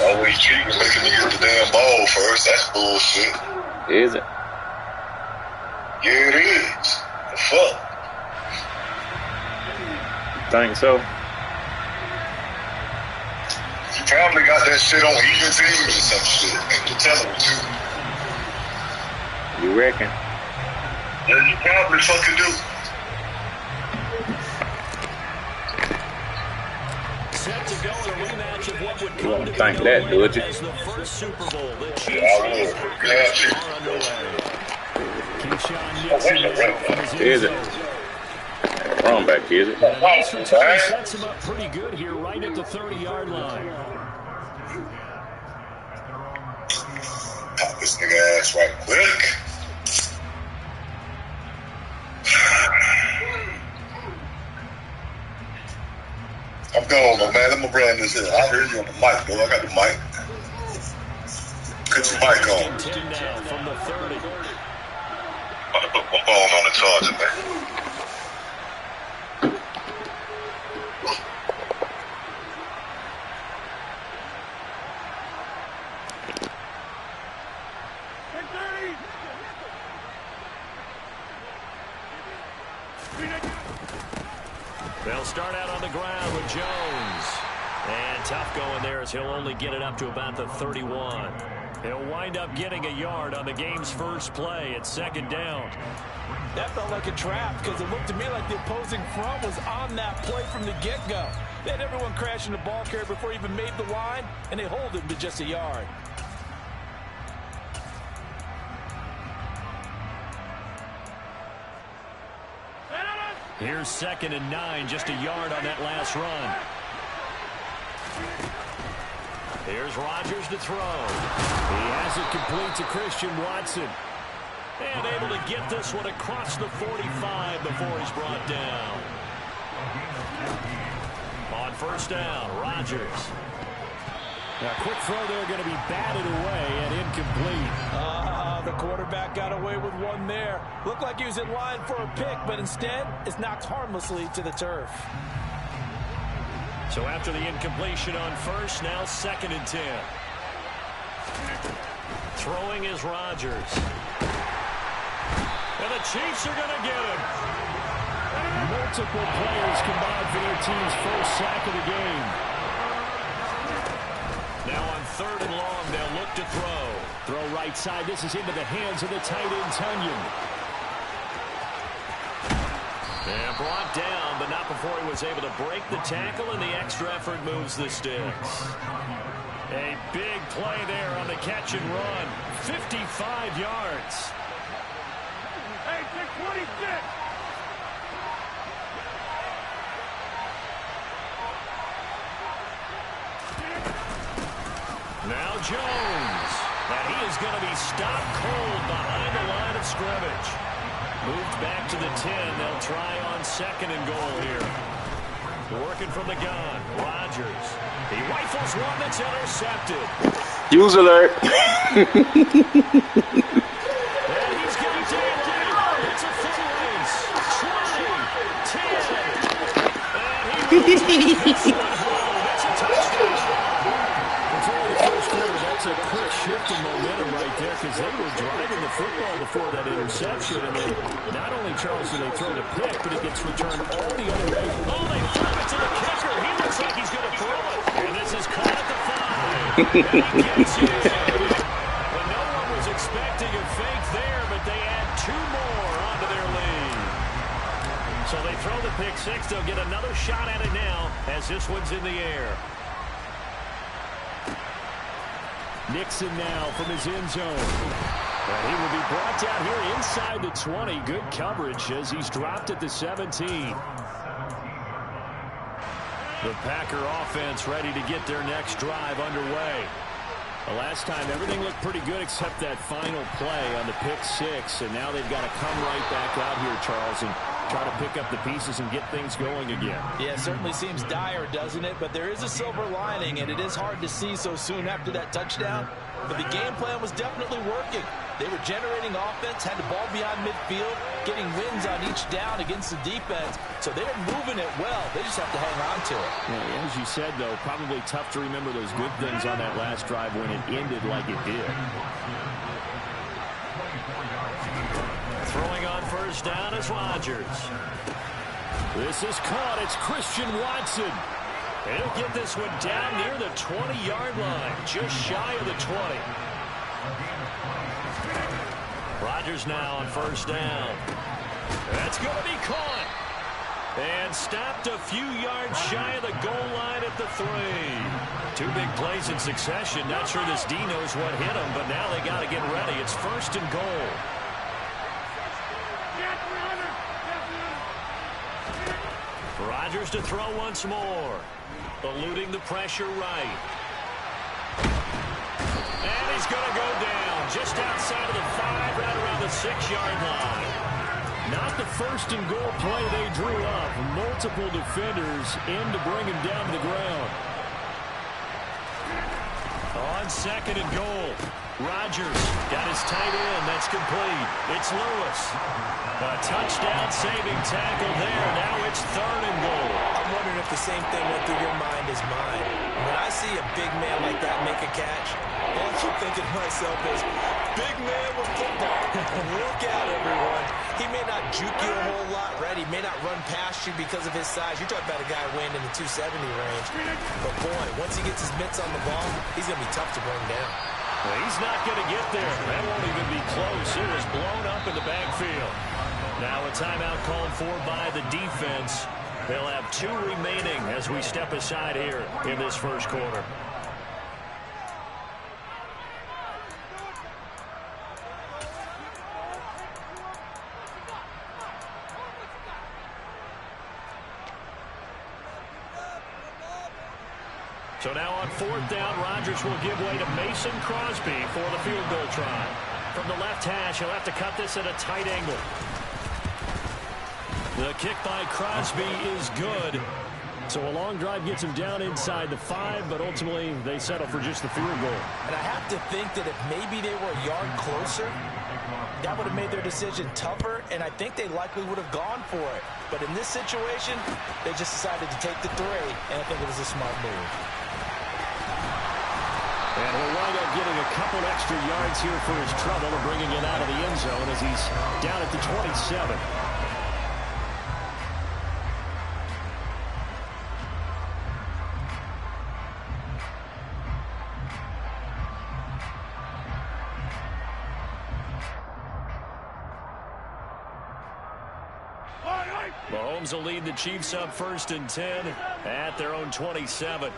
Always cheating, making me get the damn ball first. That's bullshit. Is it? Yeah, it is. The fuck? Think so? You probably got that shit on even teams or some shit. Ain't you telling me too? You reckon? Yeah, you probably fucking do. Set to go in a rematch of what would You come won't to be think known that, later would you? as the first Super Bowl. The Yeah, Chiefs I and would. Packers Yeah, Chiefs. are underway. Keyshawn Oh, Nixon that's a now from his Is it? end zone. Wrong back, is it? And a nice return sets him up pretty good here right at the 30-yard line. Pop this nigga ass right quick. I'm going, though, man. Let me run this here. I heard you on the mic, though. I got the mic. Put your mic on. 10 now from the 30. I'm gonna put my phone on the charger, man. They'll start out on the ground with Jones. And tough going there as he'll only get it up to about the 31. He'll wind up getting a yard on the game's first play at second down. That felt like a trap because it looked to me like the opposing front was on that play from the get-go. They had everyone crashing the ball carrier before he even made the line, and they hold him to just a yard. Here's 2nd and 9, just a yard on that last run. Here's Rodgers to throw. He has it complete to Christian Watson. And able to get this one across the 45 before he's brought down. On first down, Rodgers. A quick throw there going to be batted away and incomplete. The quarterback got away with one there. Looked like he was in line for a pick, but instead it's knocked harmlessly to the turf. So after the incompletion on first, now 2nd and 10. Throwing is Rodgers. And the Chiefs are going to get him. Multiple players combined for their team's first sack of the game. Now on 3rd and long, they'll look to throw. Throw right side. This is into the hands of the tight end, Tunyon. And brought down, but not before he was able to break the tackle, and the extra effort moves the sticks. A big play there on the catch and run. 55 yards. Hey, 26. Now Jones. And he is going to be stopped cold behind the line of scrimmage. Moved back to the 10. They'll try on 2nd and goal here. Working from the gun. Rodgers. He rifles one that's intercepted. Use alert. And he's got it down. It's a foot race. 20, 10. And he moves it. That's a touchdown. That's a quick shift in momentum right there because they were driving the football before that interception. And then not only, Charles, do they throw the pick, but it gets returned all the other way. Oh, they threw it to the kicker. He looks like he's going to throw it. And this is caught at the 5. And he gets it. Well, no one was expecting a fake there, but they add 2 more onto their lead. So they throw the pick 6. They'll get another shot at it now as this one's in the air. Nixon now from his end zone. And he will be brought down here inside the 20. Good coverage as he's dropped at the 17. The Packer offense ready to get their next drive underway. The last time everything looked pretty good except that final play on the pick 6. And now they've got to come right back out here, Charles, and try to pick up the pieces and get things going again. Yeah, it certainly seems dire, doesn't it? But there is a silver lining, and it is hard to see so soon after that touchdown. But the game plan was definitely working. They were generating offense, had the ball beyond midfield, getting wins on each down against the defense, so they're moving it well. They just have to hang on to it. Yeah, as you said, though, probably tough to remember those good things on that last drive when it ended like it did. Throwing on first down is Rodgers. This is caught. It's Christian Watson. He'll get this one down near the 20-yard line, just shy of the 20. Rodgers now on first down. That's going to be caught. And stopped a few yards shy of the goal line at the 3. Two big plays in succession. Not sure this D knows what hit him, but now they got to get ready. It's first and goal. Rodgers to throw once more. Eluding the pressure right. And he's going to go down just outside of the 5, right around the 6-yard line. Not the first and goal play they drew up. Multiple defenders in to bring him down to the ground. On second and goal, Rodgers got his tight end. That's complete. It's Lewis. A touchdown-saving tackle there. Now it's third and goal. I'm wondering if the same thing went through your mind as mine. When I see a big man like that make a catch, all I keep thinking to myself is, big man with football. Look out, everyone. He may not juke you a whole lot, right? He may not run past you because of his size. You're talking about a guy weighing in the 270 range. But, boy, once he gets his mitts on the ball, he's going to be tough to bring down. Well, he's not going to get there. That won't even be close. It was blown up in the backfield. Now a timeout called for by the defense. They'll have 2 remaining as we step aside here in this first quarter. So now on fourth down, Rodgers will give way to Mason Crosby for the field goal try. From the left hash, he'll have to cut this at a tight angle. The kick by Crosby is good. So a long drive gets him down inside the 5, but ultimately they settle for just the field goal. And I have to think that if maybe they were a yard closer, that would have made their decision tougher, and I think they likely would have gone for it. But in this situation, they just decided to take the 3, and I think it was a smart move. And he'll wind up getting a couple extra yards here for his trouble and bringing it out of the end zone as he's down at the 27. Mahomes will lead the Chiefs up first and 10 at their own 27.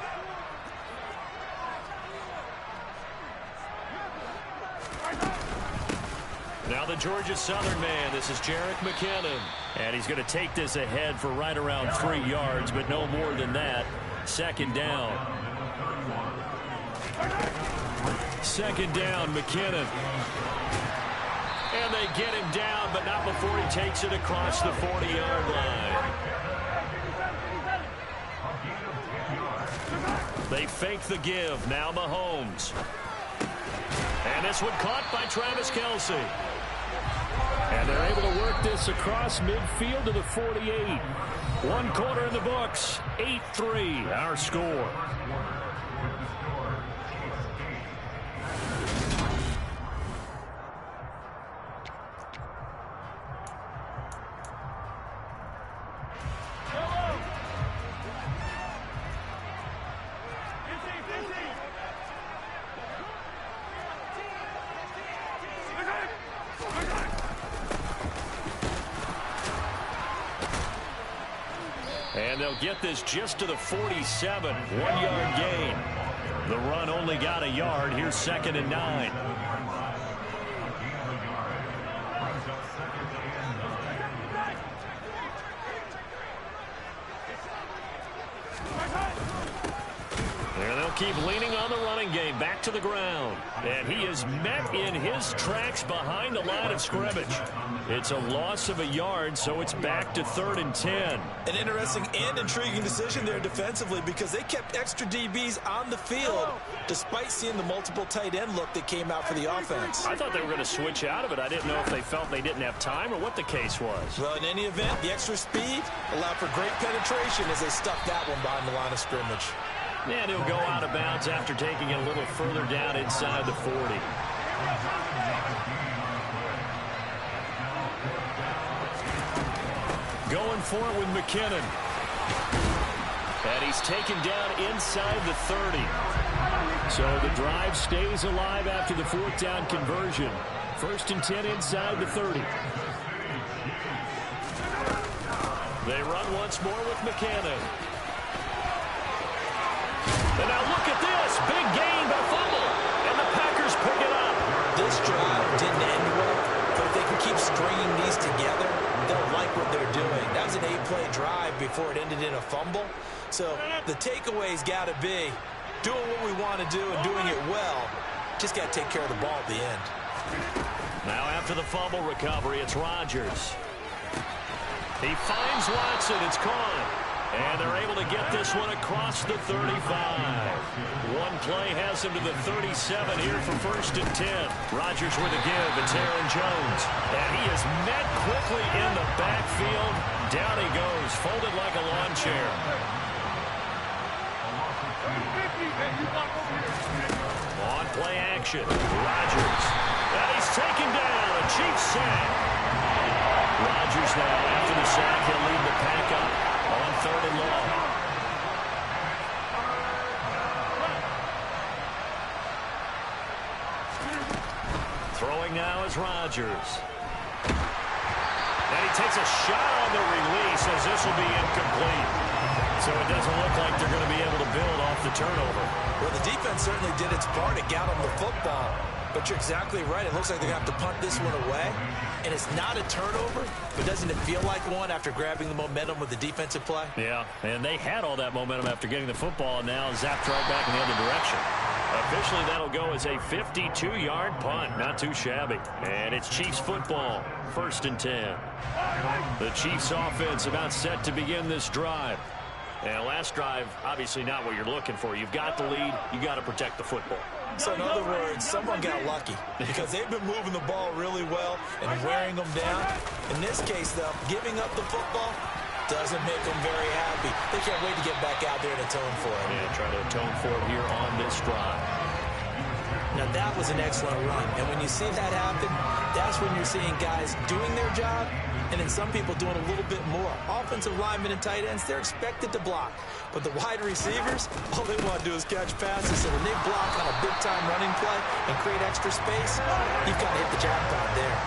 Now the Georgia Southern man, this is Jerick McKinnon. And he's going to take this ahead for right around 3 yards, but no more than that. Second down. Second down, McKinnon. And they get him down, but not before he takes it across the 40-yard line. They fake the give. Now Mahomes. And this one caught by Travis Kelce. And they're able to work this across midfield to the 48. 1 quarter in the books. 8-3, our score. And they'll get this just to the 47. 1-yard gain. The run only got a yard. Here's second and 9. There they'll keep leaning on the running game. Back to the ground. And he is met in his tracks behind the line of scrimmage. It's a loss of a yard, so it's back to 3rd and 10. An interesting and intriguing decision there defensively because they kept extra DBs on the field despite seeing the multiple tight end look that came out for the offense. I thought they were going to switch out of it. I didn't know if they felt they didn't have time or what the case was. Well, in any event, the extra speed allowed for great penetration as they stuck that one behind the line of scrimmage. And he'll go out of bounds after taking it a little further down inside the 40. Going for it with McKinnon. And he's taken down inside the 30. So the drive stays alive after the 4th down conversion. 1st and 10 inside the 30. They run once more with McKinnon. And now look at this. Big gain by fumble. And the Packers pick it up. This drive didn't end well, but if they can keep stringing these together, they'll like what they're doing. That was an 8-play drive before it ended in a fumble. So the takeaway's got to be doing what we want to do and doing it well. Just got to take care of the ball at the end. Now after the fumble recovery, it's Rodgers. He finds Watson. It's caught. And they're able to get this one across the 35. One play has him to the 37 here for 1st and 10. Rodgers with a give. It's Aaron Jones. And he is met quickly in the backfield. Down he goes, folded like a lawn chair. On play action, Rodgers. And he's taken down. A Chiefs sack. Rodgers now, after the sack, he'll lead the pack up on 3rd and long. Throwing now is Rodgers. And he takes a shot on the release as this will be incomplete. So it doesn't look like they're going to be able to build off the turnover. Well, the defense certainly did its part. It got them the football. But you're exactly right. It looks like they're going to have to punt this one away. And it's not a turnover, but doesn't it feel like one after grabbing the momentum with the defensive play? Yeah, and they had all that momentum after getting the football, and now zapped right back in the other direction. Officially, that'll go as a 52-yard punt. Not too shabby. And it's Chiefs football, 1st and 10. The Chiefs offense about set to begin this drive. And last drive, obviously not what you're looking for. You've got the lead. You got to protect the football. So in other words, someone got lucky because they've been moving the ball really well and wearing them down. In this case, though, giving up the football doesn't make them very happy. They can't wait to get back out there and atone for it. Yeah, try to atone for it here on this drive. Now, that was an excellent run. And when you see that happen, that's when you're seeing guys doing their job and then some people doing a little bit more. Offensive linemen and tight ends, they're expected to block. But the wide receivers, all they want to do is catch passes. So when they block on a big-time running play and create extra space, you've got to hit the jackpot there.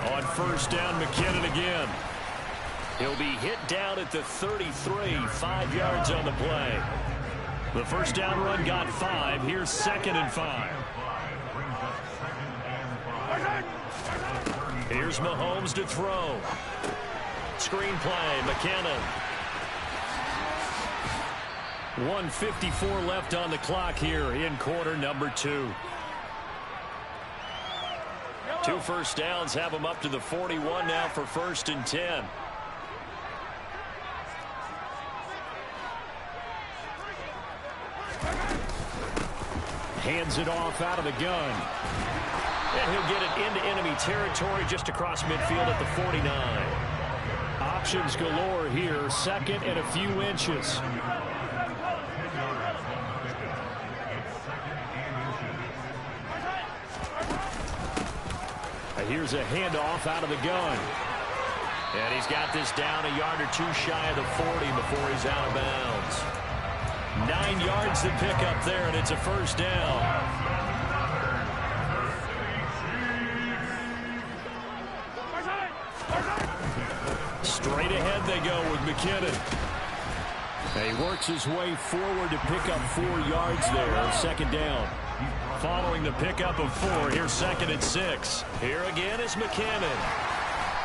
On 1st down, McKinnon again. He'll be hit down at the 33, 5 yards on the play. The 1st down run got 5. Here's 2nd and 5. Here's Mahomes to throw. Screen play, McKinnon. 1:54 left on the clock here in quarter number 2. 2 first downs have them up to the 41 now for 1st and 10. Hands it off out of the gun. And he'll get it into enemy territory just across midfield at the 49. Options galore here. 2nd and a few inches. Here's a handoff out of the gun. And he's got this down a yard or 2 shy of the 40 before he's out of bounds. 9 yards to pick up there, and it's a 1st down. Straight ahead they go with McKinnon. And he works his way forward to pick up 4 yards there. 2nd down. Following the pickup of 4, here's 2nd and 6. Here again is McKinnon.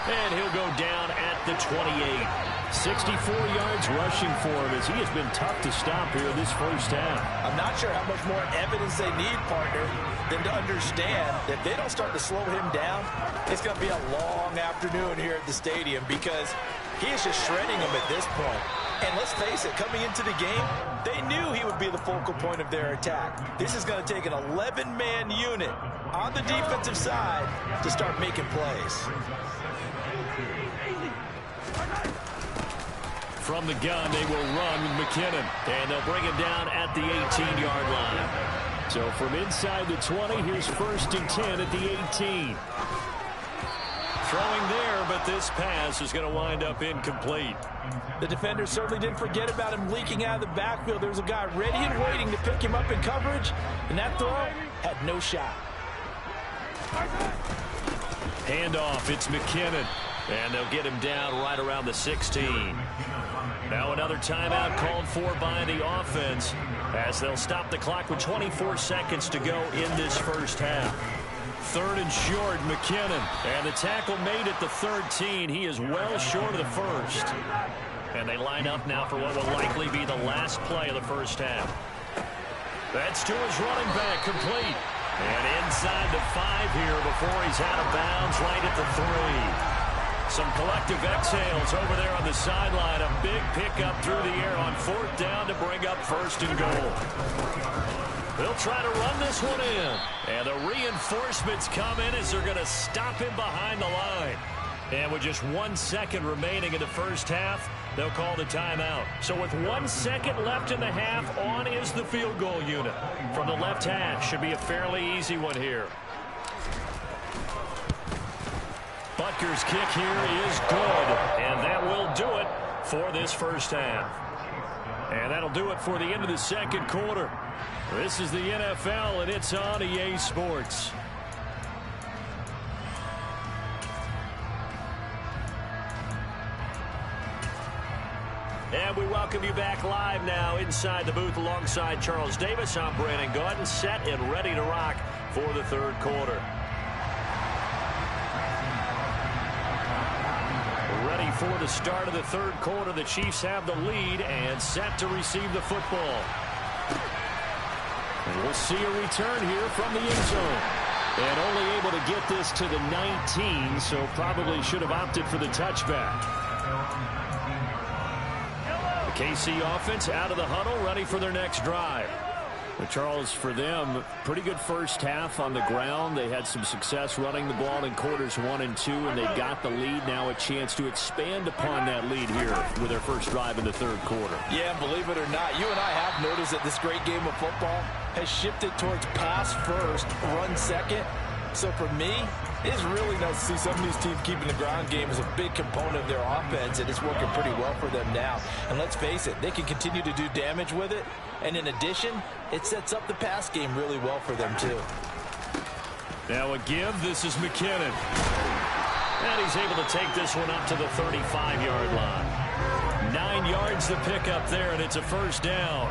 And he'll go down at the 28. 64 yards rushing for him as he has been tough to stop here this first half. I'm not sure how much more evidence they need, partner, than to understand that if they don't start to slow him down, it's going to be a long afternoon here at the stadium because he is just shredding them at this point. And let's face it, coming into the game, they knew he would be the focal point of their attack. This is going to take an 11-man unit on the defensive side to start making plays. From the gun, they will run with McKinnon, and they'll bring him down at the 18-yard line. So from inside the 20, here's 1st and 10 at the 18. Throwing there, but this pass is going to wind up incomplete. The defender certainly didn't forget about him leaking out of the backfield. There's a guy ready and waiting to pick him up in coverage, and that throw had no shot. Handoff, it's McKinnon, and they'll get him down right around the 16. Now another timeout called for by the offense as they'll stop the clock with 24 seconds to go in this first half. 3rd and short, McKinnon. And the tackle made at the 13. He is well short of the first. And they line up now for what will likely be the last play of the first half. That's to his running back, complete. And inside the 5 here before he's out of bounds right at the 3. Some collective exhales over there on the sideline. A big pickup through the air on 4th down to bring up 1st and goal. They'll try to run this one in. And the reinforcements come in as they're going to stop him behind the line. And with just 1 second remaining in the first half, they'll call the timeout. So with 1 second left in the half, on is the field goal unit. From the left hash, should be a fairly easy one here. Butker's kick here is good. And that will do it for this first half. And that'll do it for the end of the second quarter. This is the NFL, and it's on EA Sports. And we welcome you back live now inside the booth alongside Charles Davis. I'm Brandon Gaudin, set and ready to rock for the third quarter. Ready for the start of the third quarter. The Chiefs have the lead and set to receive the football. And we'll see a return here from the end zone. And only able to get this to the 19, so probably should have opted for the touchback. The KC offense out of the huddle, ready for their next drive. But Charles, for them, pretty good first half on the ground. They had some success running the ball in quarters 1 and 2, and they got the lead. Now a chance to expand upon that lead here with their first drive in the third quarter. Yeah, believe it or not, you and I have noticed that this great game of football has shifted towards pass first, run second. So for me, it's really nice to see some of these teams keeping the ground game as a big component of their offense, and it's working pretty well for them now. And let's face it, they can continue to do damage with it. And in addition, it sets up the pass game really well for them, too. Now a give. This is McKinnon. And he's able to take this one up to the 35-yard line. 9 yards to pick up there, and it's a first down.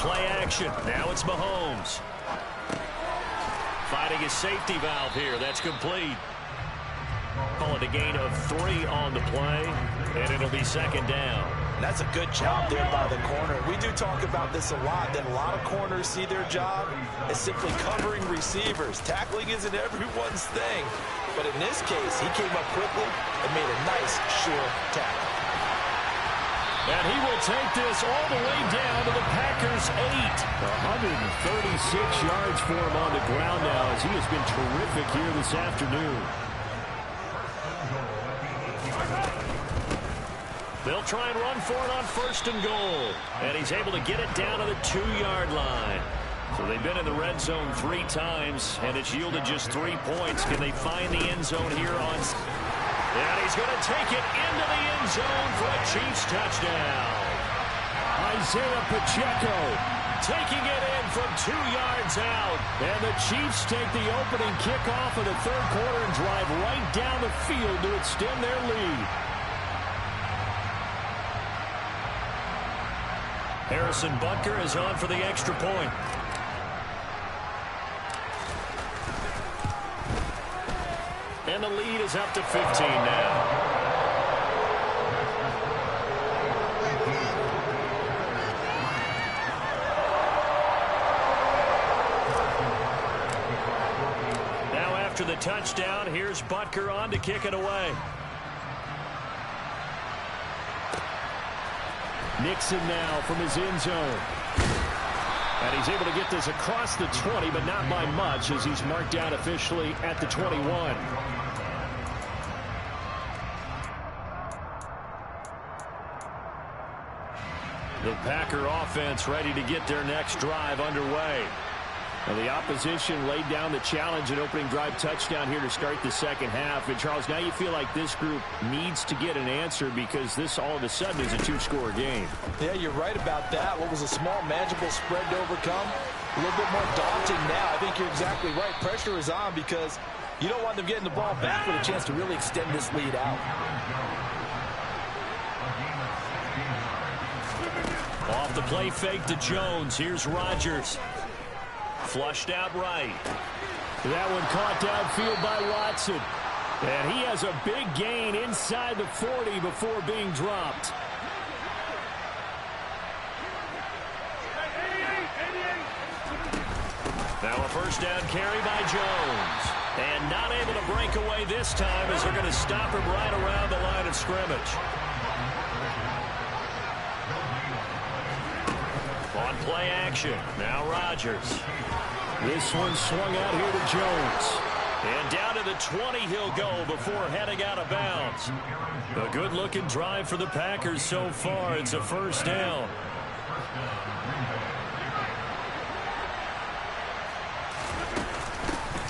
Play action. Now it's Mahomes. Fighting his safety valve here. That's complete. Call it a gain of 3 on the play, and it'll be second down. That's a good job there by the corner. We do talk about this a lot, that a lot of corners see their job as simply covering receivers. Tackling isn't everyone's thing. But in this case, he came up quickly and made a nice, short tackle. And he will take this all the way down to the Packers' 8. 136 yards for him on the ground now as he has been terrific here this afternoon. They'll try and run for it on 1st and goal. And he's able to get it down to the 2-yard line. So they've been in the red zone 3 times, and it's yielded just 3 points. Can they find the end zone here on... And he's going to take it into the end zone for a Chiefs touchdown. Isaiah Pacheco taking it in from 2 yards out. And the Chiefs take the opening kickoff of the third quarter and drive right down the field to extend their lead. Harrison Butker is on for the extra point. And the lead is up to 15 now. After the touchdown, here's Butker on to kick it away. Nixon now from his end zone. And he's able to get this across the 20, but not by much as he's marked down officially at the 21. The Packer offense ready to get their next drive underway. Well, the opposition laid down the challenge and opening drive touchdown here to start the second half. And, Charles, now you feel like this group needs to get an answer because this all of a sudden is a two-score game. Yeah, you're right about that. What was a small, manageable spread to overcome, a little bit more daunting now. I think you're exactly right. Pressure is on because you don't want them getting the ball back with a chance to really extend this lead out. Off the play fake to Jones. Here's Rodgers. Flushed out right. That one caught downfield by Watson. And he has a big gain inside the 40 before being dropped. Now a first down carry by Jones. And not able to break away this time as they're going to stop him right around the line of scrimmage. On play action. Now Rodgers. This one swung out here to Jones. And down to the 20 he'll go before heading out of bounds. A good-looking drive for the Packers so far. It's a first down.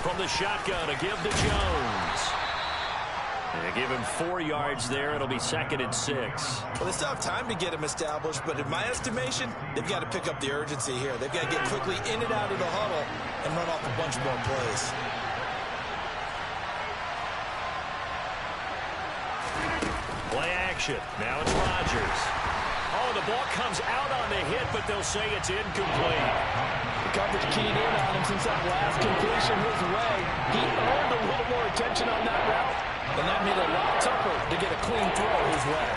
From the shotgun, a give to Jones. And they give him 4 yards there. It'll be 2nd and 6. Well, they still have time to get him established, but in my estimation, they've got to pick up the urgency here. They've got to get quickly in and out of the huddle and run off a bunch more plays. Play action. Now it's Rodgers. Oh, the ball comes out on the hit, but they'll say it's incomplete. The coverage keyed in on him since that last completion his way. He earned a little more attention on that route, and that made it a lot tougher to get a clean throw his way.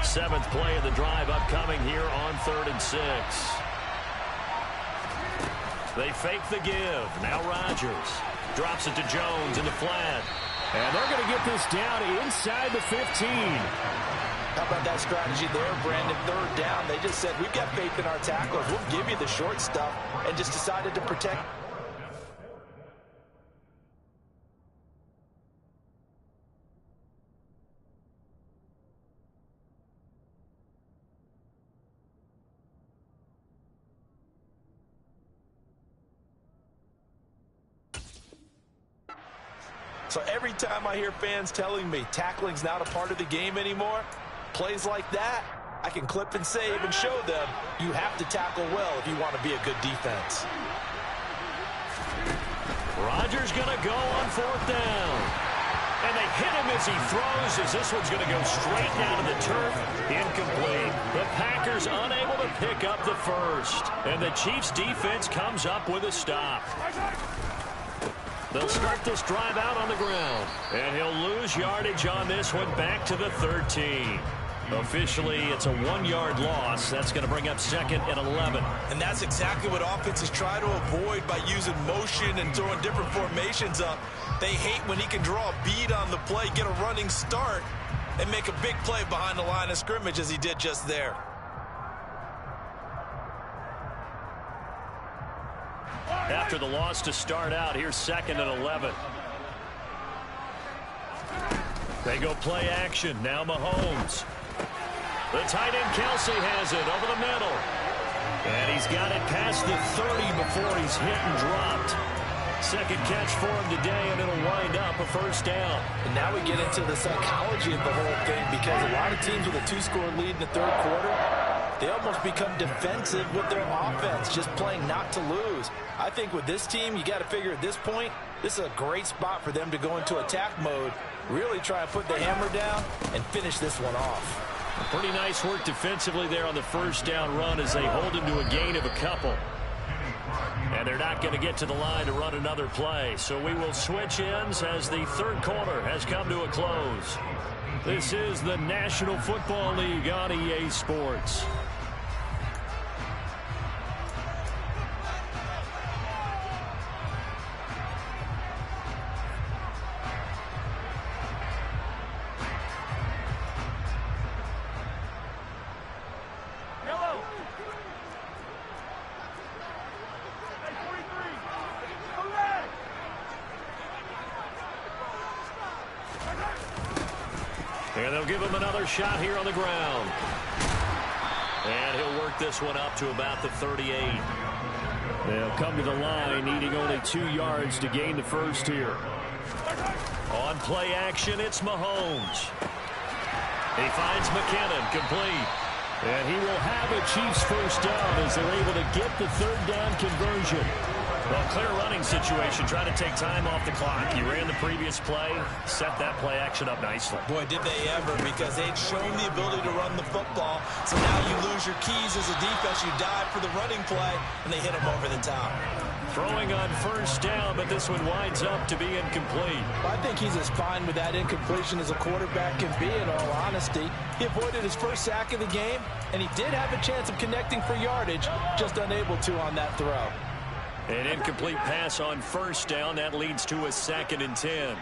Seventh play of the drive upcoming here on 3rd and 6. They fake the give. Now Rodgers drops it to Jones in the flat. And they're going to get this down inside the 15. How about that strategy there, Brandon? 3rd down. They just said, we've got faith in our tacklers. We'll give you the short stuff, and just decided to protect. So every time I hear fans telling me tackling's not a part of the game anymore, plays like that, I can clip and save and show them you have to tackle well if you want to be a good defense. Rodgers going to go on 4th down. And they hit him as he throws, as this one's going to go straight down to the turf. Incomplete. The Packers unable to pick up the first. And the Chiefs defense comes up with a stop. They'll start this drive out on the ground. And he'll lose yardage on this one back to the 13. Officially, it's a 1-yard loss. That's going to bring up 2nd and 11. And that's exactly what offenses try to avoid by using motion and throwing different formations up. They hate when he can draw a bead on the play, get a running start, and make a big play behind the line of scrimmage as he did just there. After the loss to start out, here's 2nd and 11. They go play action. Now Mahomes. The tight end Kelsey has it over the middle. And he's got it past the 30 before he's hit and dropped. Second catch for him today, and it'll wind up a first down. And now we get into the psychology of the whole thing, because a lot of teams with a 2-score lead in the third quarter, they almost become defensive with their offense, just playing not to lose. I think with this team, you got to figure at this point, this is a great spot for them to go into attack mode, really try and put the hammer down and finish this one off. Pretty nice work defensively there on the first down run as they hold him to a gain of a couple. And they're not going to get to the line to run another play. So we will switch ends as the third quarter has come to a close. This is the National Football League on EA Sports. And they'll give him another shot here on the ground. And he'll work this one up to about the 38. They'll come to the line, needing only 2 yards to gain the first here. On play action, it's Mahomes. He finds McKinnon, complete. And he will have a Chiefs first down as they're able to get the third down conversion. Well, clear running situation, trying to take time off the clock. You ran the previous play, set that play action up nicely. Boy, did they ever, because they'd shown the ability to run the football. So now you lose your keys as a defense. You dive for the running play, and they hit him over the top. Throwing on first down, but this one winds up to be incomplete. Well, I think he's as fine with that incompletion as a quarterback can be, in all honesty. He avoided his first sack of the game, and he did have a chance of connecting for yardage, just unable to on that throw. An incomplete pass on first down. That leads to a 2nd and 10.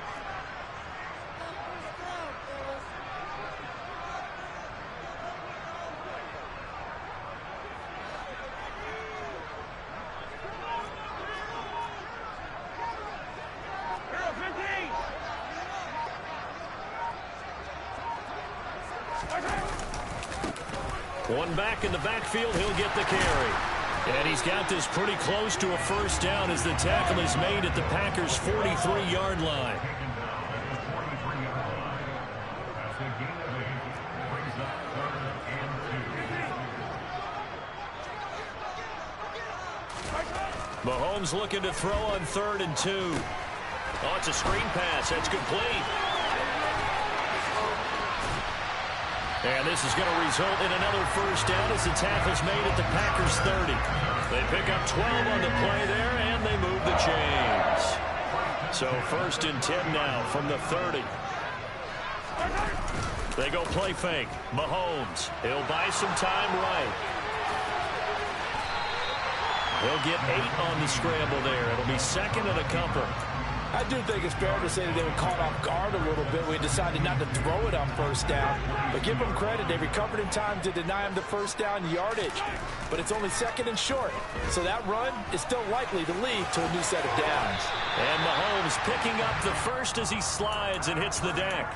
One back in the backfield. He'll get the carry. And he's got this pretty close to a first down as the tackle is made at the Packers' 43-yard line. Mahomes looking to throw on 3rd and 2. Oh, it's a screen pass. That's complete. And this is going to result in another first down as the tackle's made at the Packers' 30. They pick up 12 on the play there, and they move the chains. So 1st and 10 now from the 30. They go play fake. Mahomes, he'll buy some time right. He'll get 8 on the scramble there. It'll be 2nd and a couple. I do think it's fair to say that they were caught off guard a little bit. We decided not to throw it on first down. But give them credit. They recovered in time to deny him the first down yardage. But it's only 2nd and short. So that run is still likely to lead to a new set of downs. And Mahomes picking up the first as he slides and hits the deck.